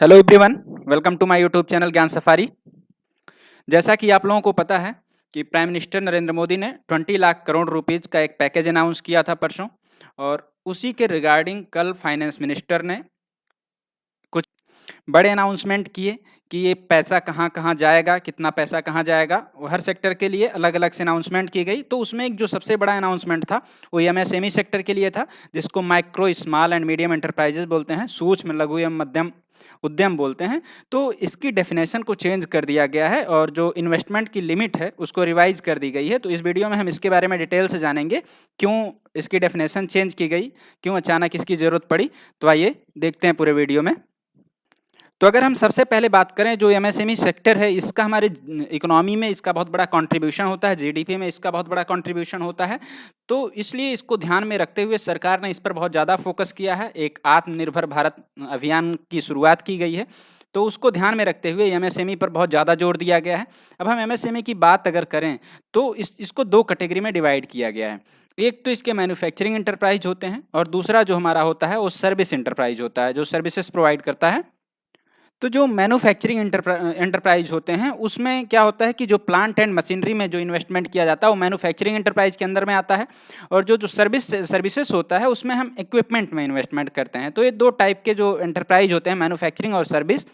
Hello everyone, welcome to my YouTube channel Gyan Safari. जैसा कि आप लोगों को पता है कि प्राइम मिनिस्टर नरेंद्र मोदी ने 20 लाख करोड़ रुपीज़ का एक पैकेज अनाउंस किया था परसों, और उसी के रिगार्डिंग कल फाइनेंस मिनिस्टर ने कुछ बड़े अनाउंसमेंट किए कि ये पैसा कहाँ-कहाँ जाएगा, कितना पैसा कहाँ जाएगा। वो हर सेक्टर के लिए अलग-अलग से अनाउंसमेंट की गई। तो उसमें एक जो सबसे बड़ा अनाउंसमेंट था, वो एमएसएमई सेक्टर के लिए था, जिसको micro, small and medium enterprises बोलते हैं, सूक्ष्म, लघु एवं मध्यम उद्यम बोलते हैं। तो इसकी डेफिनेशन को चेंज कर दिया गया है और जो इन्वेस्टमेंट की लिमिट है, उसको रिवाइज़ कर दी गई है। तो इस वीडियो में हम इसके बारे में डिटेल से जानेंगे, क्यों इसकी डेफिनेशन चेंज की गई, क्यों अचानक इसकी ज़रूरत पड़ी। तो आइए देखते हैं पूरे वीडियो में। तो अगर हम सबसे पहले बात करें, जो एमएसएमई सेक्टर है, इसका हमारे इकोनॉमी में इसका बहुत बड़ा कंट्रीब्यूशन होता है, जीडीपी में इसका बहुत बड़ा कंट्रीब्यूशन होता है। तो इसलिए इसको ध्यान में रखते हुए सरकार ने इस पर बहुत ज़्यादा फोकस किया है। एक आत्मनिर्भर भारत अभियान की शुरुआत की गई है, तो उसको ध्यान में रखते हुए एमएसएमई पर बहुत ज़्यादा जोर दिया गया है। अब हम एमएसएमई की बात अगर करें, तो इसको दो कैटेगरी में डिवाइड किया गया है। एक तो इसके मैन्युफैक्चरिंग एंटरप्राइज होते हैं, और दूसरा जो हमारा होता है वो सर्विस एंटरप्राइज होता है, जो सर्विसेज प्रोवाइड करता है। तो जो मैन्युफैक्चरिंग एंटरप्राइज होते हैं, उसमें क्या होता है कि जो प्लांट एंड मशीनरी में जो इन्वेस्टमेंट किया जाता है, वो मैन्युफैक्चरिंग एंटरप्राइज के अंदर में आता है। और जो जो सर्विसेज होता है, उसमें हम इक्विपमेंट में इन्वेस्टमेंट करते हैं। तो ये दो टाइप के जो एंटरप्राइज होते हैं, मैन्युफैक्चरिंग और सर्विस।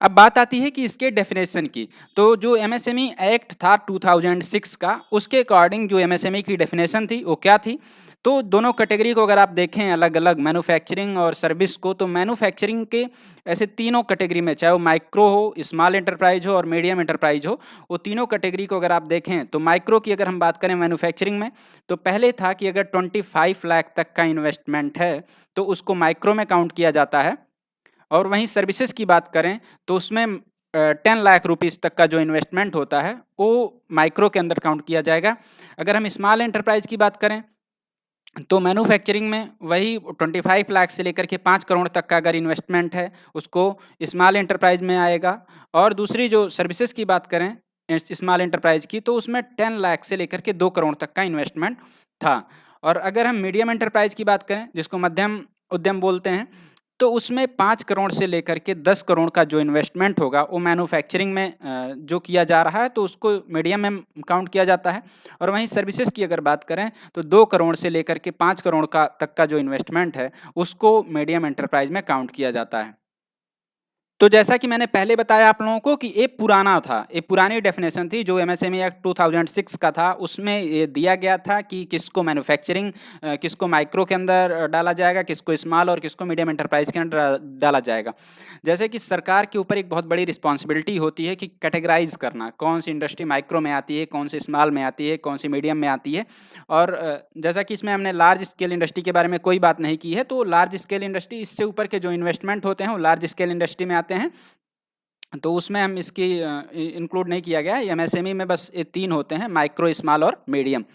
अब बात आती है कि इसके डेफिनेशन की। तो जो एमएसएमई एक्ट था 2006 का, उसके अकॉर्डिंग जो एमएसएमई की डेफिनेशन थी वो क्या थी। तो दोनों कैटेगरी को अगर आप देखें अलग अलग, मैन्युफैक्चरिंग और सर्विस को, तो मैन्युफैक्चरिंग के ऐसे तीनों कैटेगरी में, चाहे वो माइक्रो हो, स्मॉल एंटरप्राइज हो और मीडियम एंटरप्राइज हो, वो तीनों कैटेगरी को अगर आप देखें, तो माइक्रो की अगर हम बात करें मैन्युफैक्चरिंग में, तो पहले था कि अगर 25 लाख तक का इन्वेस्टमेंट है, तो उसको माइक्रो में काउंट किया जाता है। और वहीं सर्विसेज की बात करें, तो उसमें 10 लाख रुपीज़ तक का जो इन्वेस्टमेंट होता है, वो माइक्रो के अंदर काउंट किया जाएगा। अगर हम स्मॉल एंटरप्राइज की बात करें, तो मैन्युफैक्चरिंग में वही 25 लाख से लेकर के 5 करोड़ तक का अगर इन्वेस्टमेंट है, उसको स्मॉल एंटरप्राइज में आएगा। और दूसरी जो सर्विसेज की बात करें स्मॉल एंटरप्राइज की, तो उसमें 10 लाख से लेकर के 2 करोड़ तक का इन्वेस्टमेंट था। और अगर हम मीडियम एंटरप्राइज की बात करें, जिसको मध्यम उद्यम बोलते हैं, तो उसमें 5 करोड़ से लेकर के 10 करोड़ का जो इन्वेस्टमेंट होगा, वो मैन्युफैक्चरिंग में जो किया जा रहा है, तो उसको मीडियम में काउंट किया जाता है। और वहीं सर्विसेज की अगर बात करें, तो 2 करोड़ से लेकर के 5 करोड़ का तक का जो इन्वेस्टमेंट है, उसको मीडियम एंटरप्राइज में काउंट किया जाता है। तो जैसा कि मैंने पहले बताया आप लोगों को कि ये पुराना था, ये पुरानी डेफिनेशन थी जो एमएसएमई एक्ट 2006 का था। उसमें ये दिया गया था कि किसको मैन्युफैक्चरिंग, किसको माइक्रो के अंदर डाला जाएगा, किसको स्मॉल और किसको मीडियम एंटरप्राइज के अंदर डाला जाएगा। जैसे कि सरकार के ऊपर एक बहुत बड़ी रिस्पॉन्सिबिलिटी होती है कि कैटेगराइज करना, कौन सी इंडस्ट्री माइक्रो में आती है, कौन सी स्मॉल में आती है, कौन सी मीडियम में आती है। और जैसा कि इसमें हमने लार्ज स्केल इंडस्ट्री के बारे में कोई बात नहीं की है, तो लार्ज स्केल इंडस्ट्री, इससे ऊपर के जो इन्वेस्टमेंट होते हैं, वो लार्ज स्केल इंडस्ट्री में आते हैं। तो उसमें हम इसकी इंक्लूड नहीं किया गया है। एमएसएमई में बस ये 3 होते हैं, माइक्रो, स्मॉल और मीडियम।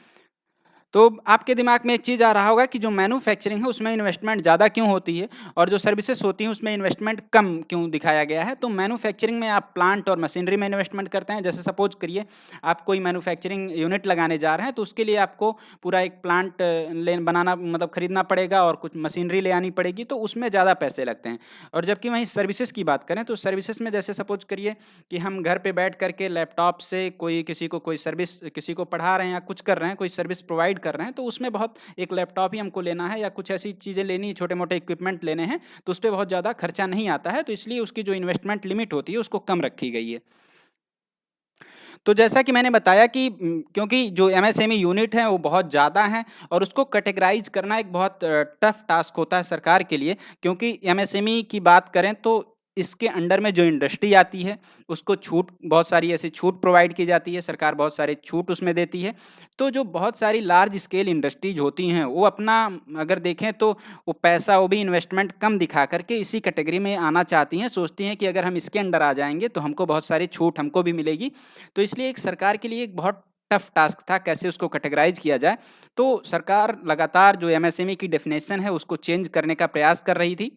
तो आपके दिमाग में एक चीज़ आ रहा होगा कि जो मैन्युफैक्चरिंग है, उसमें इन्वेस्टमेंट ज़्यादा क्यों होती है, और जो सर्विसेज होती हैं उसमें इन्वेस्टमेंट कम क्यों दिखाया गया है। तो मैन्युफैक्चरिंग में आप प्लांट और मशीनरी में इन्वेस्टमेंट करते हैं। जैसे सपोज करिए आप कोई मैन्युफैक्चरिंग यूनिट लगाने जा रहे हैं, तो उसके लिए आपको पूरा एक प्लांट ले बनाना, मतलब खरीदना पड़ेगा, और कुछ मशीनरी ले आनी पड़ेगी, तो उसमें ज़्यादा पैसे लगते हैं। और जबकि वहीं सर्विसेज की बात करें, तो सर्विसेज में जैसे सपोज करिए कि हम घर पे बैठ करके लैपटॉप से कोई किसी को कोई सर्विस, किसी को पढ़ा रहे हैं या कुछ कर रहे हैं, कोई सर्विस प्रोवाइड कर रहे हैं, तो उसमें बहुत, एक लैपटॉप ही हमको लेना है या कुछ ऐसी चीज़ें लेनी है, छोटे-मोटे इक्विपमेंट लेने हैं, तो उसपे बहुत ज़्यादा खर्चा नहीं आता है। तो इसलिए उसकी जो इन्वेस्टमेंट लिमिट होती है, उसको कम रखी गई है। तो जैसा कि मैंने बताया कि क्योंकि जो एमएसएमई यूनिट है वो बहुत ज़्यादा है, और उसको कैटेगराइज़ करना एक बहुत टफ टास्क होता है सरकार के लिए। क्योंकि एमएसएमई की बात करें, तो इसके अंडर में जो इंडस्ट्री आती है, उसको छूट, बहुत सारी ऐसी छूट प्रोवाइड की जाती है, सरकार बहुत सारे छूट उसमें देती है। तो जो बहुत सारी लार्ज स्केल इंडस्ट्रीज होती हैं, वो अपना, अगर देखें तो वो पैसा, वो भी इन्वेस्टमेंट कम दिखा करके इसी कैटेगरी में आना चाहती हैं, सोचती हैं कि अगर हम इसके अंडर आ जाएंगे तो हमको बहुत सारी छूट हमको भी मिलेगी। तो इसलिए एक सरकार के लिए एक बहुत टफ टास्क था कैसे उसको कैटेगराइज किया जाए। तो सरकार लगातार जो एमएसएमई की डेफिनेशन है, उसको चेंज करने का प्रयास कर रही थी।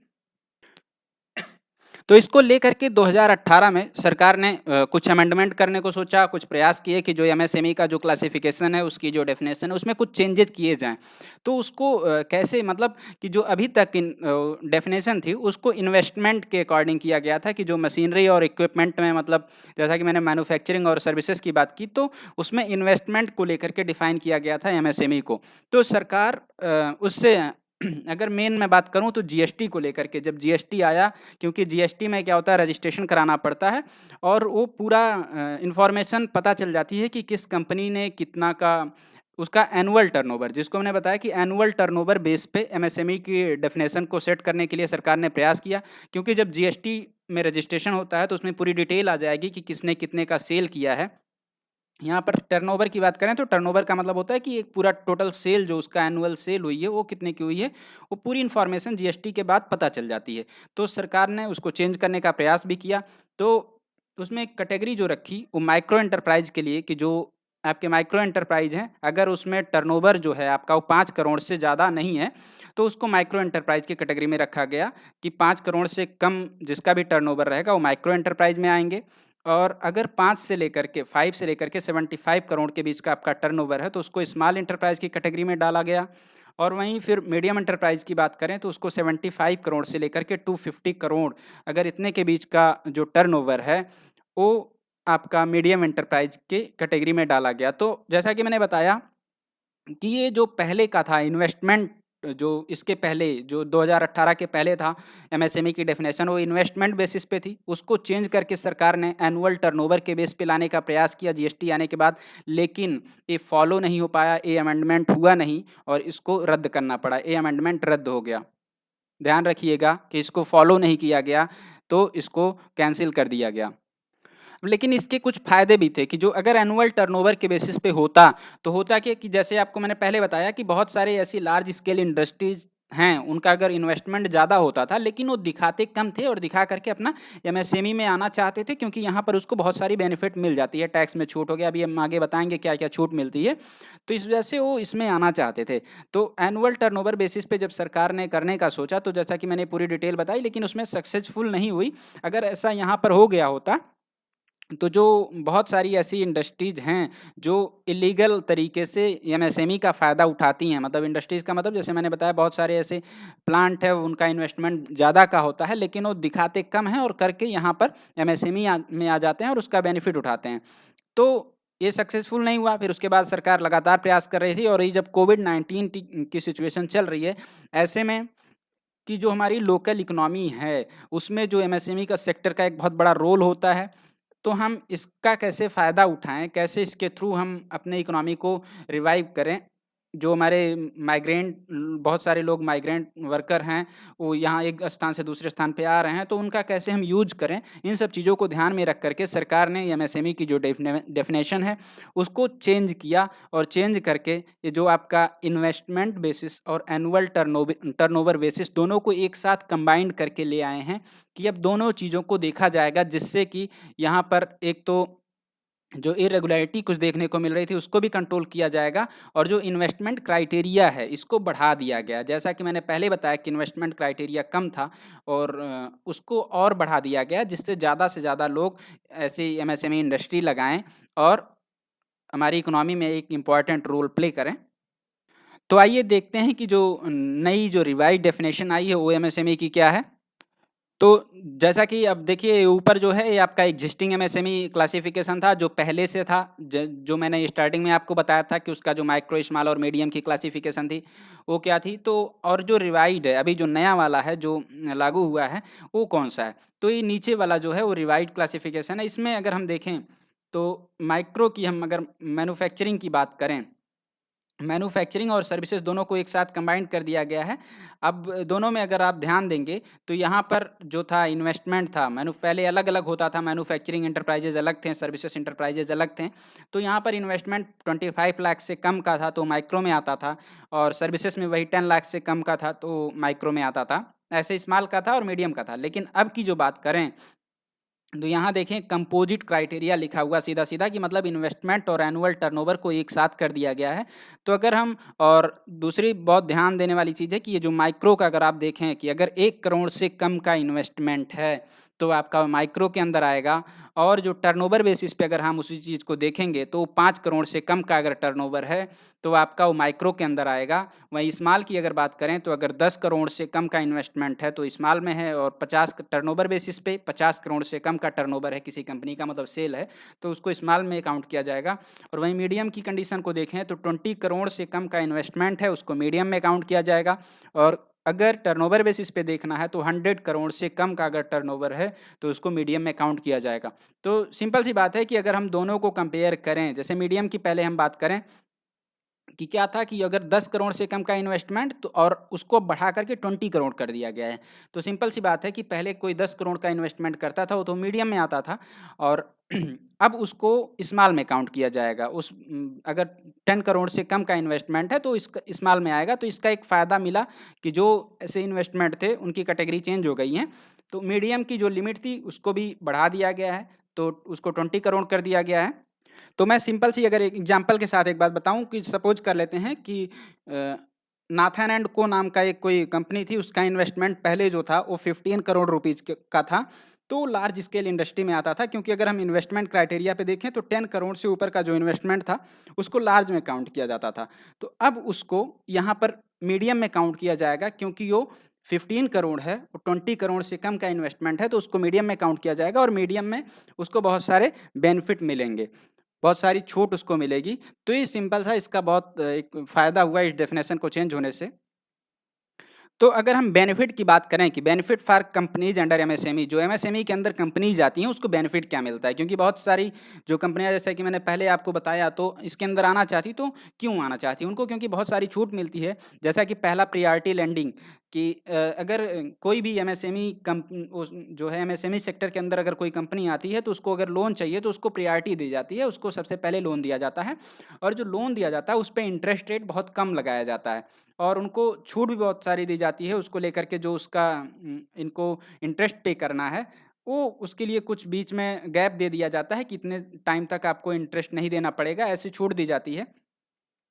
तो इसको लेकर के 2018 में सरकार ने कुछ अमेंडमेंट करने को सोचा, कुछ प्रयास किए कि जो एमएसएमई का जो क्लासिफिकेशन है, उसकी जो डेफिनेशन है, उसमें कुछ चेंजेस किए जाएँ। तो उसको कैसे, मतलब कि जो अभी तक डेफिनेशन थी, उसको इन्वेस्टमेंट के अकॉर्डिंग किया गया था कि जो मशीनरी और इक्विपमेंट में, मतलब जैसा कि मैंने मैन्युफैक्चरिंग और सर्विसेज की बात की, तो उसमें इन्वेस्टमेंट को लेकर के डिफाइन किया गया था एमएसएमई को। तो सरकार उससे अगर मेन मैं बात करूं तो जीएसटी को लेकर के, जब जीएसटी आया, क्योंकि जीएसटी में क्या होता है, रजिस्ट्रेशन कराना पड़ता है और वो पूरा इंफॉर्मेशन पता चल जाती है कि किस कंपनी ने कितना का उसका एनुअल टर्नओवर, जिसको मैंने बताया कि एनुअल टर्नओवर बेस पे एमएसएमई की डेफिनेशन को सेट करने के लिए सरकार ने प्रयास किया। क्योंकि जब जीएसटी में रजिस्ट्रेशन होता है तो उसमें पूरी डिटेल आ जाएगी कि किसने कितने का सेल किया है। यहाँ पर टर्नओवर की बात करें तो टर्नओवर का मतलब होता है कि एक पूरा टोटल सेल, जो उसका एनुअल सेल हुई है, वो कितने की हुई है, वो पूरी इन्फॉर्मेशन जीएसटी के बाद पता चल जाती है। तो सरकार ने उसको चेंज करने का प्रयास भी किया। तो उसमें एक कैटेगरी जो रखी वो माइक्रो एंटरप्राइज के लिए, कि जो आपके माइक्रो एंटरप्राइज हैं, अगर उसमें टर्नओवर जो है आपका वो 5 करोड़ से ज़्यादा नहीं है, तो उसको माइक्रो एंटरप्राइज की कैटेगरी में रखा गया कि 5 करोड़ से कम जिसका भी टर्नओवर रहेगा वो माइक्रो एंटरप्राइज में आएंगे। और अगर 5 से लेकर के 5 से लेकर के 75 करोड़ के बीच का आपका टर्नओवर है, तो उसको स्मॉल एंटरप्राइज की कैटेगरी में डाला गया। और वहीं फिर मीडियम एंटरप्राइज की बात करें तो उसको 75 करोड़ से लेकर के 250 करोड़, अगर इतने के बीच का जो टर्नओवर है, वो आपका मीडियम एंटरप्राइज के कैटेगरी में डाला गया। तो जैसा कि मैंने बताया कि ये जो पहले का था इन्वेस्टमेंट, जो इसके पहले जो 2018 के पहले था एमएसएमई की डेफिनेशन, वो इन्वेस्टमेंट बेसिस पे थी। उसको चेंज करके सरकार ने एनुअल टर्नओवर के बेस पे लाने का प्रयास किया जीएसटी आने के बाद, लेकिन ये फॉलो नहीं हो पाया, ये अमेंडमेंट हुआ नहीं और इसको रद्द करना पड़ा। ये अमेंडमेंट रद्द हो गया। ध्यान रखिएगा कि इसको फॉलो नहीं किया गया, तो इसको कैंसिल कर दिया गया। लेकिन इसके कुछ फ़ायदे भी थे कि जो अगर एनुअल टर्नओवर के बेसिस पे होता, तो होता क्या कि जैसे आपको मैंने पहले बताया कि बहुत सारे ऐसी लार्ज स्केल इंडस्ट्रीज़ हैं, उनका अगर इन्वेस्टमेंट ज़्यादा होता था, लेकिन वो दिखाते कम थे और दिखा करके अपना एमएसएमई में आना चाहते थे, क्योंकि यहाँ पर उसको बहुत सारी बेनिफिट मिल जाती है। टैक्स में छूट हो गया, अभी हम आगे बताएँगे क्या-क्या छूट मिलती है। तो इस वजह से वो इसमें आना चाहते थे। तो एनुअल टर्नओवर बेसिस पे जब सरकार ने करने का सोचा, तो जैसा कि मैंने पूरी डिटेल बताई, लेकिन उसमें सक्सेसफुल नहीं हुई। अगर ऐसा यहाँ पर हो गया होता, तो जो बहुत सारी ऐसी इंडस्ट्रीज़ हैं जो इलीगल तरीके से एमएसएमई का फ़ायदा उठाती हैं, मतलब इंडस्ट्रीज़ का मतलब जैसे मैंने बताया बहुत सारे ऐसे प्लांट है, उनका इन्वेस्टमेंट ज़्यादा का होता है, लेकिन वो दिखाते कम हैं और करके यहाँ पर एमएसएमई में आ जाते हैं और उसका बेनिफिट उठाते हैं। तो ये सक्सेसफुल नहीं हुआ। फिर उसके बाद सरकार लगातार प्रयास कर रही थी, और ये जब कोविड-19 की सिचुएशन चल रही है, ऐसे में कि जो हमारी लोकल इकोनॉमी है, उसमें जो एमएसएमई का सेक्टर का एक बहुत बड़ा रोल होता है, तो हम इसका कैसे फ़ायदा उठाएँ, कैसे इसके थ्रू हम अपने इकोनॉमी को रिवाइव करें। जो हमारे माइग्रेंट बहुत सारे लोग माइग्रेंट वर्कर हैं, वो यहाँ एक स्थान से दूसरे स्थान पे आ रहे हैं, तो उनका कैसे हम यूज़ करें, इन सब चीज़ों को ध्यान में रख कर के सरकार ने एमएसएमई की जो डेफ़िनेशन है, उसको चेंज किया। और चेंज करके ये जो आपका इन्वेस्टमेंट बेसिस और एनुअल टर्नओवर बेसिस दोनों को एक साथ कंबाइंड करके ले आए हैं कि अब दोनों चीज़ों को देखा जाएगा, जिससे कि यहाँ पर एक तो जो इरेगुलरिटी कुछ देखने को मिल रही थी, उसको भी कंट्रोल किया जाएगा, और जो इन्वेस्टमेंट क्राइटेरिया है, इसको बढ़ा दिया गया। जैसा कि मैंने पहले बताया कि इन्वेस्टमेंट क्राइटेरिया कम था, और उसको और बढ़ा दिया गया, जिससे ज़्यादा से ज़्यादा लोग ऐसी एमएसएमई इंडस्ट्री लगाएँ और हमारी इकोनॉमी में एक इम्पॉर्टेंट रोल प्ले करें। तो आइए देखते हैं कि जो नई जो रिवाइज़ डेफ़िनेशन आई है, वो एमएसएमई की क्या है। तो जैसा कि अब देखिए ऊपर जो है, ये आपका एक्जिस्टिंग एमएसएमई क्लासिफिकेशन था, जो पहले से था, जो मैंने स्टार्टिंग में आपको बताया था कि उसका जो माइक्रो, स्मॉल और मीडियम की क्लासिफिकेशन थी, वो क्या थी। तो और जो रिवाइज्ड है, अभी जो नया वाला है, जो लागू हुआ है, वो कौन-सा है? तो ये नीचे वाला जो है, वो रिवाइज्ड क्लासिफिकेशन है। इसमें अगर हम देखें, तो माइक्रो की हम अगर मैन्युफैक्चरिंग की बात करें, मैन्युफैक्चरिंग और सर्विसेज दोनों को एक साथ कंबाइंड कर दिया गया है। अब दोनों में अगर आप ध्यान देंगे, तो यहाँ पर जो था इन्वेस्टमेंट था, पहले अलग-अलग होता था, मैन्युफैक्चरिंग एंटरप्राइजेज़ अलग थे, सर्विसेज एंटरप्राइजेज़ अलग थे। तो यहाँ पर इन्वेस्टमेंट 25 लाख से कम का था, तो माइक्रो में आता था, और सर्विसेज में वही 10 लाख से कम का था, तो माइक्रो में आता था। ऐसे स्मॉल का था और मीडियम का था। लेकिन अब की जो बात करें, तो यहाँ देखें कंपोजिट क्राइटेरिया लिखा हुआ सीधा-सीधा कि मतलब इन्वेस्टमेंट और एनुअल टर्नओवर को एक साथ कर दिया गया है। तो अगर हम और दूसरी बहुत ध्यान देने वाली चीज़ है कि ये जो माइक्रो का अगर आप देखें कि अगर 1 करोड़ से कम का इन्वेस्टमेंट है, तो आपका माइक्रो के अंदर आएगा और जो टर्नओवर बेसिस पे अगर हम उसी चीज़ को देखेंगे तो 5 करोड़ से कम का अगर टर्नओवर है, तो आपका वो माइक्रो के अंदर आएगा। वहीं स्मॉल की अगर बात करें तो अगर 10 करोड़ से कम का इन्वेस्टमेंट है तो स्मॉल में है और 50 टर्नओवर बेसिस पे 50 करोड़ से कम का टर्नओवर है किसी कंपनी का मतलब सेल है, तो उसको स्मॉल में काउंट किया जाएगा। और वहीं मीडियम की कंडीशन को देखें तो 20 करोड़ से कम का इन्वेस्टमेंट है उसको मीडियम में काउंट किया जाएगा। और अगर टर्नओवर बेसिस पे देखना है तो 100 करोड़ से कम का अगर टर्नओवर है तो उसको मीडियम में काउंट किया जाएगा। तो सिंपल सी बात है कि अगर हम दोनों को कंपेयर करें, जैसे मीडियम की पहले हम बात करें कि क्या था कि अगर 10 करोड़ से कम का इन्वेस्टमेंट तो और उसको बढ़ा करके 20 करोड़ कर दिया गया है। तो सिंपल सी बात है कि पहले कोई 10 करोड़ का इन्वेस्टमेंट करता था वो तो मीडियम में आता था और अब उसको स्मॉल में काउंट किया जाएगा। अगर 10 करोड़ से कम का इन्वेस्टमेंट है तो इसका स्मॉल में आएगा। तो इसका एक फ़ायदा मिला कि जो ऐसे इन्वेस्टमेंट थे उनकी कैटेगरी चेंज हो गई है। तो मीडियम की जो लिमिट थी उसको भी बढ़ा दिया गया है, तो उसको 20 करोड़ कर दिया गया है। तो मैं सिंपल सी अगर एक एग्जांपल के साथ एक बात बताऊँ कि सपोज़ कर लेते हैं कि नाथन एंड को नाम का एक कोई कंपनी थी, उसका इन्वेस्टमेंट पहले जो था वो 15 करोड़ रुपीज़ का था, तो लार्ज स्केल इंडस्ट्री में आता था क्योंकि अगर हम इन्वेस्टमेंट क्राइटेरिया पे देखें तो 10 करोड़ से ऊपर का जो इन्वेस्टमेंट था, उसको लार्ज में काउंट किया जाता था। तो अब उसको यहाँ पर मीडियम में काउंट किया जाएगा क्योंकि वो 15 करोड़ है और 20 करोड़ से कम का इन्वेस्टमेंट है, तो उसको मीडियम में काउंट किया जाएगा और मीडियम में उसको बहुत सारे बेनिफिट मिलेंगे। बहुत सारी छूट उसको मिलेगी। तो ये सिंपल सा इसका बहुत एक फ़ायदा हुआ इस डेफ़िनेशन को चेंज होने से। तो अगर हम बेनिफिट की बात करें कि benefit for companies under MSME, जो एमएसएमई के अंदर कंपनीज़ आती हैं उसको बेनिफिट क्या मिलता है? क्योंकि बहुत सारी जो कंपनियाँ जैसे कि मैंने पहले आपको बताया तो इसके अंदर आना चाहती तो क्यों आना चाहती? उनको क्योंकि बहुत सारी छूट मिलती है। जैसा कि पहला प्रायोरिटी लेंडिंग कि अगर कोई भी एमएसएमई उस जो है एमएसएमई सेक्टर के अंदर अगर कोई कंपनी आती है तो उसको अगर लोन चाहिए तो उसको प्रायोरिटी दी जाती है, उसको सबसे पहले लोन दिया जाता है और जो लोन दिया जाता है उस पे इंटरेस्ट रेट बहुत कम लगाया जाता है। और उनको छूट भी बहुत सारी दी जाती है उसको लेकर के जो उसका इनको इंटरेस्ट पे करना है, वो उसके लिए कुछ बीच में गैप दे दिया जाता है कि इतने टाइम तक आपको इंटरेस्ट नहीं देना पड़ेगा, ऐसी छूट दी जाती है।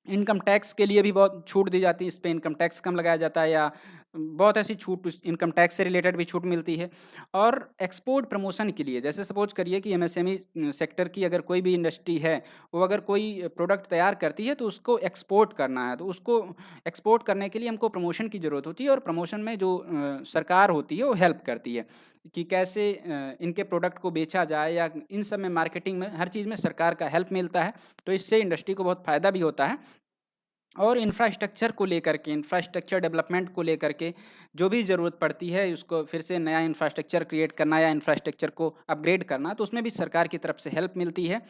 इनकम टैक्स के लिए भी बहुत छूट दी जाती है, इस पे इनकम टैक्स कम लगाया जाता है या बहुत ऐसी छूट इनकम टैक्स से रिलेटेड भी छूट मिलती है। और एक्सपोर्ट प्रमोशन के लिए जैसे सपोज करिए कि एमएसएमई सेक्टर की अगर कोई भी इंडस्ट्री है, वो अगर कोई प्रोडक्ट तैयार करती है तो उसको एक्सपोर्ट करना है, तो उसको एक्सपोर्ट करने के लिए हमको प्रमोशन की ज़रूरत होती है और प्रमोशन में जो सरकार होती है वो हेल्प करती है कि कैसे इनके प्रोडक्ट को बेचा जाए या इन सब में मार्केटिंग में हर चीज़ में सरकार का हेल्प मिलता है। तो इससे इंडस्ट्री को बहुत फ़ायदा भी होता है। और इंफ्रास्ट्रक्चर को लेकर के, इंफ्रास्ट्रक्चर डेवलपमेंट को लेकर के जो भी ज़रूरत पड़ती है, उसको फिर से नया इंफ्रास्ट्रक्चर क्रिएट करना या इंफ्रास्ट्रक्चर को अपग्रेड करना, तो उसमें भी सरकार की तरफ से हेल्प मिलती है।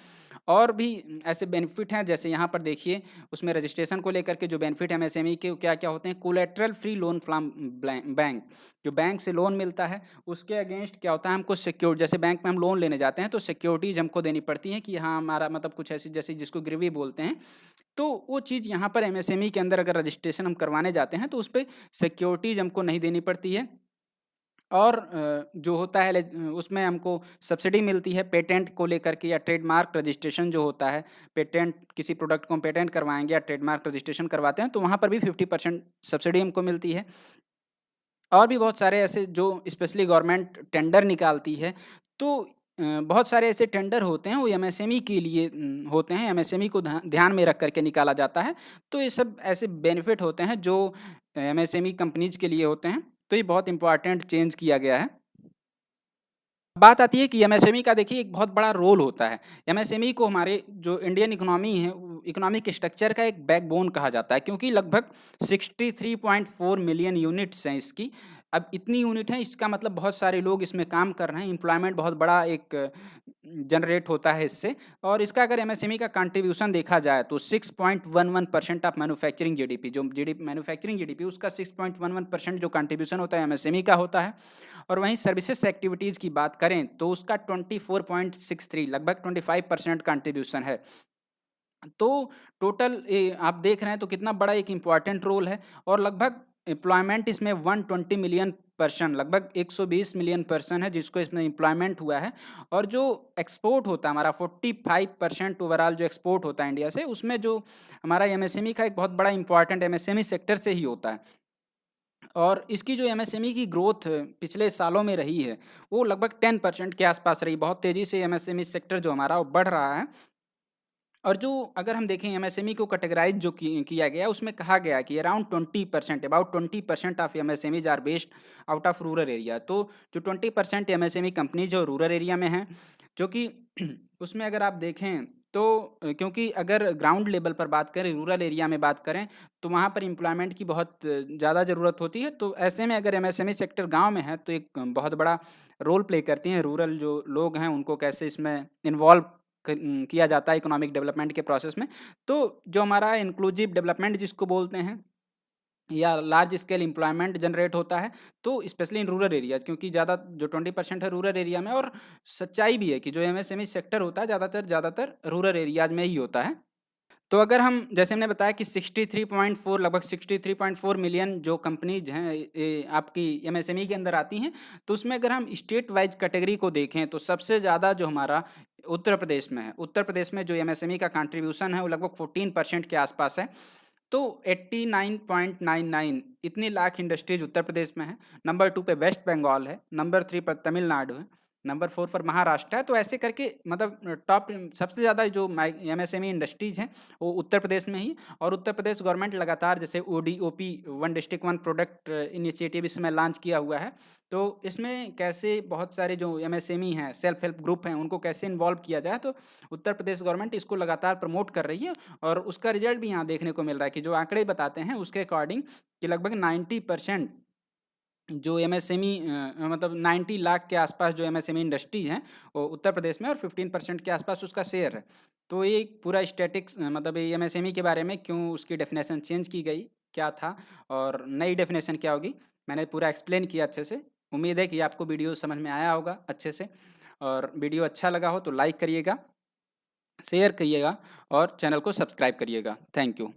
और भी ऐसे बेनिफिट हैं, जैसे यहाँ पर देखिए, उसमें रजिस्ट्रेशन को लेकर के जो बेनिफिट एमएसएमई के क्या-क्या होते हैं, collateral free loan from bank, जो बैंक से लोन मिलता है, उसके अगेंस्ट क्या होता है, हमको सिक्योर जैसे बैंक में हम लोन लेने जाते हैं, तो सिक्योरिटीज़ हमको देनी पड़ती हैं कि हाँ, हमारा मतलब कुछ ऐसी जैसे जिसको गिरवी बोलते हैं, तो वो चीज़ यहाँ पर एमएसएमई के अंदर अगर रजिस्ट्रेशन हम करवाने जाते हैं तो उस पे सिक्योरिटीज़ हमको नहीं देनी पड़ती है। और जो होता है उसमें हमको सब्सिडी मिलती है पेटेंट को लेकर के या ट्रेडमार्क रजिस्ट्रेशन जो होता है, पेटेंट किसी प्रोडक्ट को हम पेटेंट करवाएँगे या ट्रेडमार्क रजिस्ट्रेशन करवाते हैं तो वहाँ पर भी 50% सब्सिडी हमको मिलती है। और भी बहुत सारे ऐसे जो स्पेशली गवर्नमेंट टेंडर निकालती है, तो बहुत सारे ऐसे टेंडर होते हैं वो एमएसएमई के लिए होते हैं, एमएसएमई को ध्यान में रख कर के निकाला जाता है। तो ये सब ऐसे बेनिफिट होते हैं जो एमएसएमई कंपनीज़ के लिए होते हैं, तो ये बहुत इम्पोर्टेंट चेंज किया गया है। बात आती है कि एमएसएमई का देखिए एक बहुत बड़ा रोल होता है। एमएसएमई को हमारे जो इंडियन इकोनॉमी है, इकोनॉमिक स्ट्रक्चर का एक बैकबोन कहा जाता है क्योंकि लगभग 63.4 मिलियन यूनिट्स हैं इसकी। अब इतनी यूनिट है इसका मतलब बहुत सारे लोग इसमें काम कर रहे हैं, एम्प्लॉयमेंट बहुत बड़ा एक जनरेट होता है इससे। और इसका अगर एमएसएमई का कंट्रीब्यूशन देखा जाए तो 6.11% ऑफ मैन्युफैक्चरिंग जीडीपी, जो जीडीपी मैन्युफैक्चरिंग जीडीपी उसका 6.11% जो कंट्रीब्यूशन होता है एमएसएमई का होता है। और वहीं सर्विसेज एक्टिविटीज़ की बात करें तो उसका 24.63 लगभग 25% कंट्रीब्यूशन है। तो टोटल आप देख रहे हैं तो कितना बड़ा एक इम्पॉर्टेंट रोल है और लगभग एम्प्लॉयमेंट इसमें 120 मिलियन पर्सन, लगभग 120 मिलियन पर्सन है जिसको इसमें एम्प्लॉयमेंट हुआ है। और जो एक्सपोर्ट होता है हमारा 45% ओवरऑल जो एक्सपोर्ट होता है इंडिया से, उसमें जो हमारा एमएसएमई का एक बहुत बड़ा इंपॉर्टेंट एमएसएमई सेक्टर से ही होता है। और इसकी जो एमएसएमई की ग्रोथ पिछले सालों में रही है, वो लगभग 10% के आसपास रही। बहुत तेज़ी से एमएसएमई सेक्टर जो हमारा वो बढ़ रहा है। और जो अगर हम देखें एमएसएमई को कैटेगराइज जो किया गया, उसमें कहा गया कि around 20%, about 20% of MSMEs are based out of rural area. तो जो 20% एमएसएमई कंपनी जो रूरल एरिया में हैं, जो कि उसमें अगर आप देखें तो क्योंकि अगर ग्राउंड लेवल पर बात करें, रूरल एरिया में बात करें, तो वहाँ पर एम्प्लॉयमेंट की बहुत ज़्यादा ज़रूरत होती है। तो ऐसे में अगर एमएसएमई सेक्टर गाँव में है, तो एक बहुत बड़ा रोल प्ले करती हैं। रूरल जो लोग हैं, उनको कैसे इसमें इन्वॉल्व किया जाता है इकोनॉमिक डेवलपमेंट के प्रोसेस में। तो जो हमारा इंक्लूसिव डेवलपमेंट जिसको बोलते हैं, या लार्ज स्केल एम्प्लॉयमेंट जनरेट होता है, तो स्पेशली इन रूरल एरियाज़, क्योंकि ज़्यादा जो 20% है रूरल एरिया में। और सच्चाई भी है कि जो एमएसएमई सेक्टर होता है ज़्यादातर रूरल एरियाज़ में ही होता है। तो अगर हम, जैसे हमने बताया कि 63.4, लगभग 63.4 मिलियन जो कंपनीज हैं आपकी एमएसएमई के अंदर आती हैं, तो उसमें अगर हम स्टेट वाइज कैटेगरी को देखें, तो सबसे ज़्यादा जो हमारा उत्तर प्रदेश में है। उत्तर प्रदेश में जो एमएसएमई का कंट्रीब्यूशन है, वो लगभग 14% के आसपास है। तो 89.99 इतनी लाख इंडस्ट्रीज उत्तर प्रदेश में है। नंबर 2 पे वेस्ट बंगाल है, नंबर 3 पर तमिलनाडु है, नंबर 4 पर महाराष्ट्र है। तो ऐसे करके मतलब टॉप सबसे ज़्यादा जो एमएसएमई इंडस्ट्रीज हैं, वो उत्तर प्रदेश में ही। और उत्तर प्रदेश गवर्नमेंट लगातार जैसे ODOP, one district one product initiative इसमें लॉन्च किया हुआ है। तो इसमें कैसे बहुत सारे जो एमएसएमई हैं, सेल्फ हेल्प ग्रुप हैं, उनको कैसे इन्वॉल्व किया जाए, तो उत्तर प्रदेश गवर्नमेंट इसको लगातार प्रमोट कर रही है। और उसका रिजल्ट भी यहाँ देखने को मिल रहा है कि जो आंकड़े बताते हैं उसके अकॉर्डिंग कि लगभग 90% जो एमएसएमई मतलब 90 लाख के आसपास जो एमएसएमई इंडस्ट्री हैं, वो उत्तर प्रदेश में, और 15% के आसपास उसका शेयर है। तो ये एक पूरा स्टैटिक्स मतलब ये एमएसएमई के बारे में क्यों उसकी डेफिनेशन चेंज की गई, क्या था, और नई डेफिनेशन क्या होगी, मैंने पूरा एक्सप्लेन किया अच्छे से। उम्मीद है कि आपको वीडियो समझ में आया होगा अच्छे से। और वीडियो अच्छा लगा हो तो लाइक करिएगा, शेयर करिएगा और चैनल को सब्सक्राइब करिएगा। Thank you.